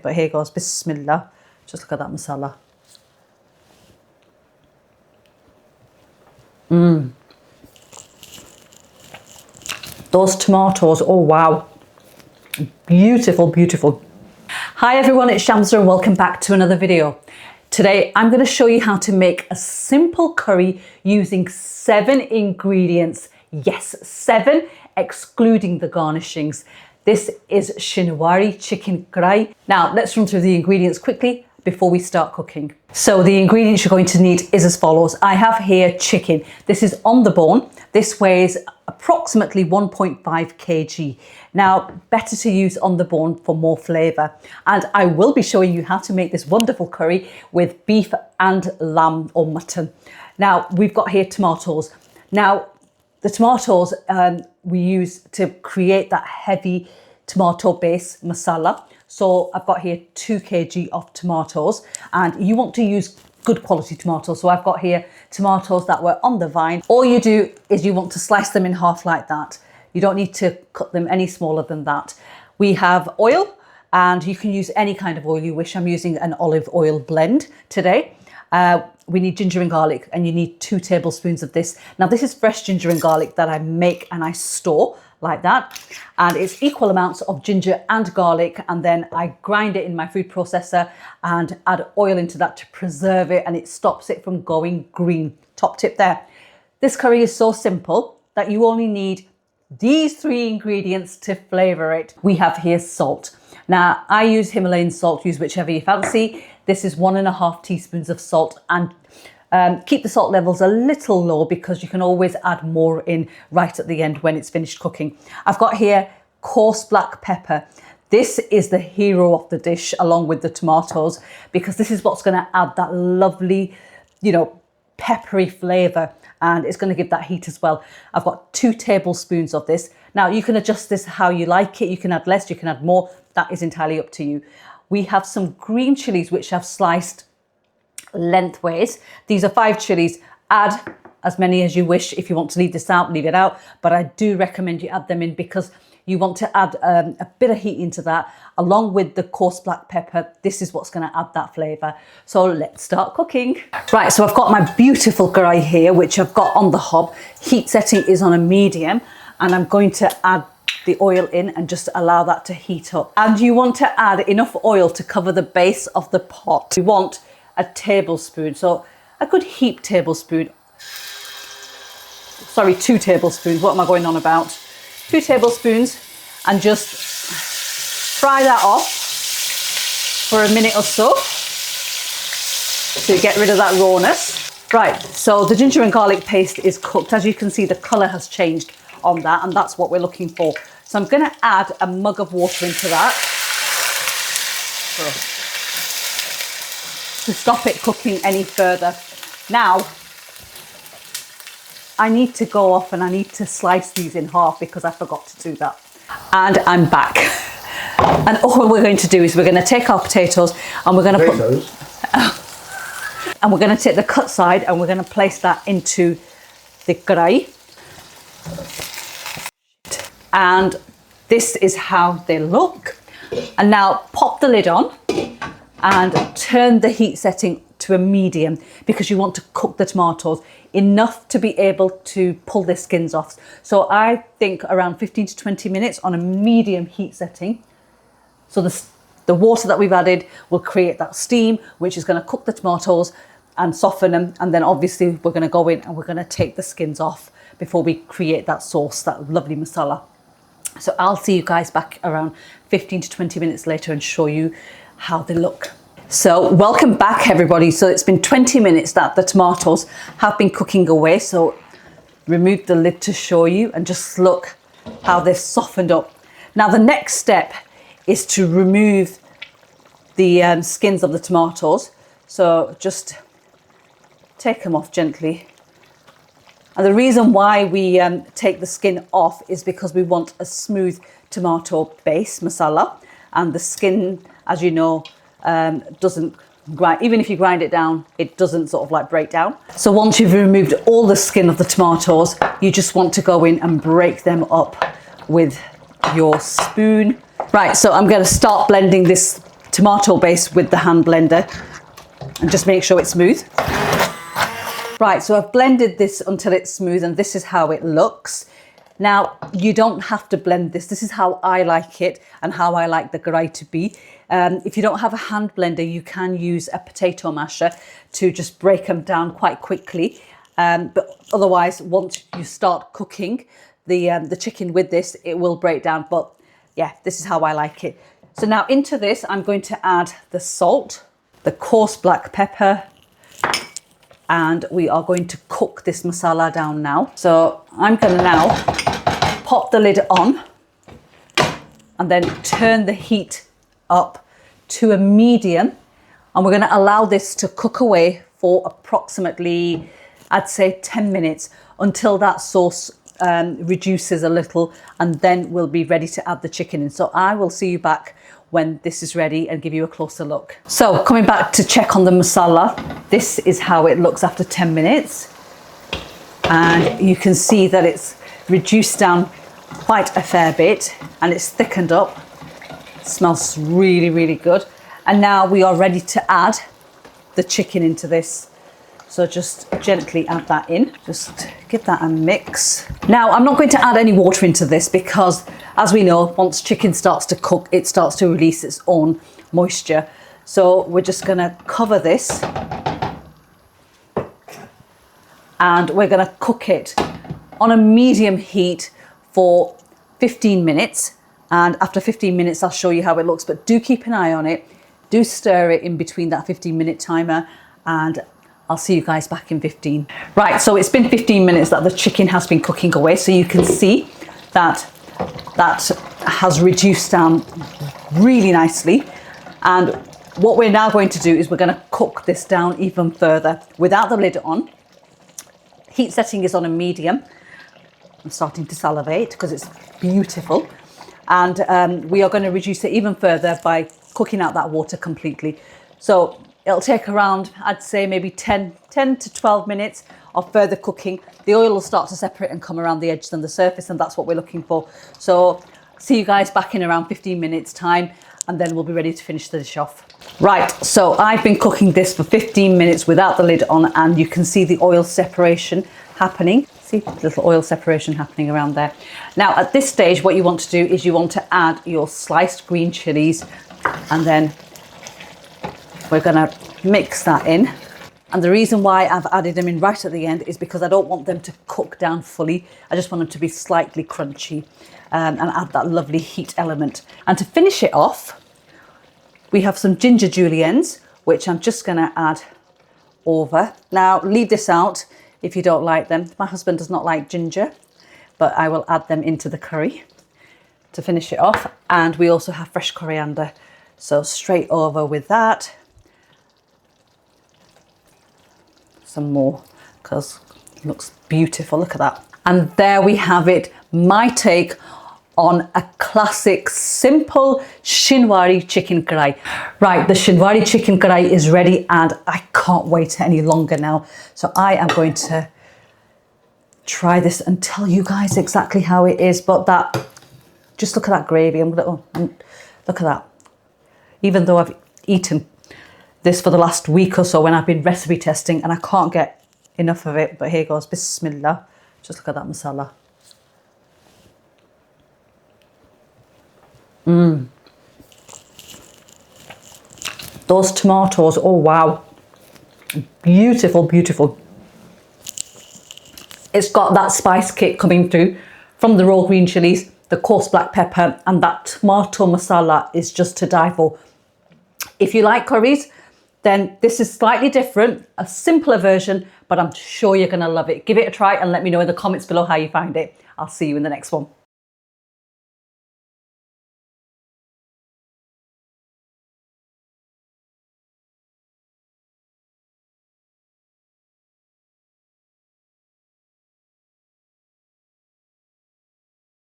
But here goes, bismillah. Just look at that masala. Those tomatoes, oh wow. Beautiful, beautiful. Hi everyone, it's Shamza and welcome back to another video. Today I'm going to show you how to make a simple curry using 7 ingredients. Yes, 7, excluding the garnishings. This is Shinwari Chicken Karahi. Now let's run through the ingredients quickly before we start cooking. So the ingredients you're going to need is as follows. I have here chicken. This is on the bone. This weighs approximately 1.5 kg. Now, better to use on the bone for more flavour. And I will be showing you how to make this wonderful curry with beef and lamb or mutton. Now, we've got here tomatoes. Now, the tomatoes we use to create that heavy tomato base masala. So I've got here 2 kg of tomatoes, and you want to use good quality tomatoes. So I've got here tomatoes that were on the vine. All you do is you want to slice them in half like that. You don't need to cut them any smaller than that. We have oil, and you can use any kind of oil you wish. I'm using an olive oil blend today. We need ginger and garlic, and you need 2 tablespoons of this. Now this is fresh ginger and garlic that I make and I store like that, and it's equal amounts of ginger and garlic, and then I grind it in my food processor and add oil into that to preserve it, and it stops it from going green. Top tip there. This curry is so simple that you only need these 3 ingredients to flavour it. We have here salt. Now I use Himalayan salt, use whichever you fancy. This is 1.5 teaspoons of salt, and keep the salt levels a little low because you can always add more in right at the end when it's finished cooking. I've got here coarse black pepper. This is the hero of the dish along with the tomatoes, because this is what's going to add that lovely, peppery flavour, and it's going to give that heat as well. I've got 2 tablespoons of this. Now you can adjust this how you like it. You can add less, you can add more. That is entirely up to you. We have some green chilies which I've sliced lengthways. These are 5 chilies. Add as many as you wish. If you want to leave this out, leave it out, but I do recommend you add them in because you want to add a bit of heat into that along with the coarse black pepper. This is what's going to add that flavour. So let's start cooking. Right, so I've got my beautiful karahi here which I've got on the hob. Heat setting is on a medium, and I'm going to add the oil in and just allow that to heat up. And you want to add enough oil to cover the base of the pot. You want a tablespoon, so a good heaped tablespoon. Sorry, 2 tablespoons. What am I going on about? 2 tablespoons, and just fry that off for a minute or so to get rid of that rawness. Right, so the ginger and garlic paste is cooked. As you can see, the colour has changed on that, and that's what we're looking for. So I'm going to add a mug of water into that to stop it cooking any further. Now I need to go off and I need to slice these in half because I forgot to do that. And I'm back. And all we're going to do is we're going to take our potatoes and we're going to and we're going to take the cut side and we're going to place that into the karahi. And this is how they look. And now pop the lid on and turn the heat setting to a medium because you want to cook the tomatoes enough to be able to pull their skins off. So I think around 15 to 20 minutes on a medium heat setting. So the water that we've added will create that steam, which is going to cook the tomatoes and soften them. And then obviously we're going to go in and we're going to take the skins off before we create that sauce, that lovely masala. So I'll see you guys back around 15 to 20 minutes later and show you how they look. So welcome back everybody. So it's been 20 minutes that the tomatoes have been cooking away. So remove the lid to show you and just look how they've softened up. Now the next step is to remove the skins of the tomatoes. So just take them off gently. And the reason why we take the skin off is because we want a smooth tomato base masala, and the skin, as you know, doesn't grind. Even if you grind it down, it doesn't sort of like break down. So once you've removed all the skin of the tomatoes, you just want to go in and break them up with your spoon. Right, so I'm going to start blending this tomato base with the hand blender and just make sure it's smooth. Right, so I've blended this until it's smooth and this is how it looks. Now, you don't have to blend this. This is how I like it and how I like the karahi to be. If you don't have a hand blender, you can use a potato masher to just break them down quite quickly. But otherwise, once you start cooking the chicken with this, it will break down. But yeah, this is how I like it. So now into this, I'm going to add the salt, the coarse black pepper, and we are going to cook this masala down now. So I'm going to now pop the lid on and then turn the heat up to a medium. And we're going to allow this to cook away for approximately, I'd say 10 minutes until that sauce reduces a little, and then we'll be ready to add the chicken in. So I will see you back when this is ready and give you a closer look. So coming back to check on the masala, this is how it looks after 10 minutes. And you can see that it's reduced down quite a fair bit and it's thickened up. It smells really, really good. And now we are ready to add the chicken into this. So just gently add that in, just give that a mix. Now, I'm not going to add any water into this because, as we know, once chicken starts to cook, it starts to release its own moisture. So we're just gonna cover this and we're gonna cook it on a medium heat for 15 minutes. And after 15 minutes, I'll show you how it looks, but do keep an eye on it. Do stir it in between that 15-minute timer, and I'll see you guys back in 15. Right, so it's been 15 minutes that the chicken has been cooking away. So you can see that that has reduced down really nicely. And what we're now going to do is we're going to cook this down even further without the lid on. Heat setting is on a medium. I'm starting to salivate because it's beautiful. And we are going to reduce it even further by cooking out that water completely. So it'll take around, I'd say maybe 10 to 12 minutes of further cooking. The oil will start to separate and come around the edges and the surface, and that's what we're looking for. So see you guys back in around 15 minutes time, and then we'll be ready to finish the dish off. Right, so I've been cooking this for 15 minutes without the lid on, and you can see the oil separation happening. See, little oil separation happening around there. Now at this stage, what you want to do is you want to add your sliced green chilies, and then we're gonna mix that in. And the reason why I've added them in right at the end is because I don't want them to cook down fully. I just want them to be slightly crunchy and add that lovely heat element. And to finish it off, we have some ginger juliennes, which I'm just gonna add over. Now, leave this out if you don't like them. My husband does not like ginger, but I will add them into the curry to finish it off. And we also have fresh coriander. So straight over with that. Some more, because it looks beautiful. Look at that. And there we have it, my take on a classic simple Shinwari chicken karahi. Right, the Shinwari chicken karahi is ready and I can't wait any longer now. So I am going to try this and tell you guys exactly how it is. But that, just look at that gravy. Look at that. Even though I've eaten this for the last week or so when I've been recipe testing and I can't get enough of it, but here goes, bismillah. Just look at that masala. Those tomatoes, oh wow. Beautiful, beautiful. It's got that spice kick coming through from the raw green chilies, the coarse black pepper, and that tomato masala is just to die for. If you like curries, then this is slightly different, a simpler version, but I'm sure you're gonna love it. Give it a try and let me know in the comments below how you find it. I'll see you in the next one.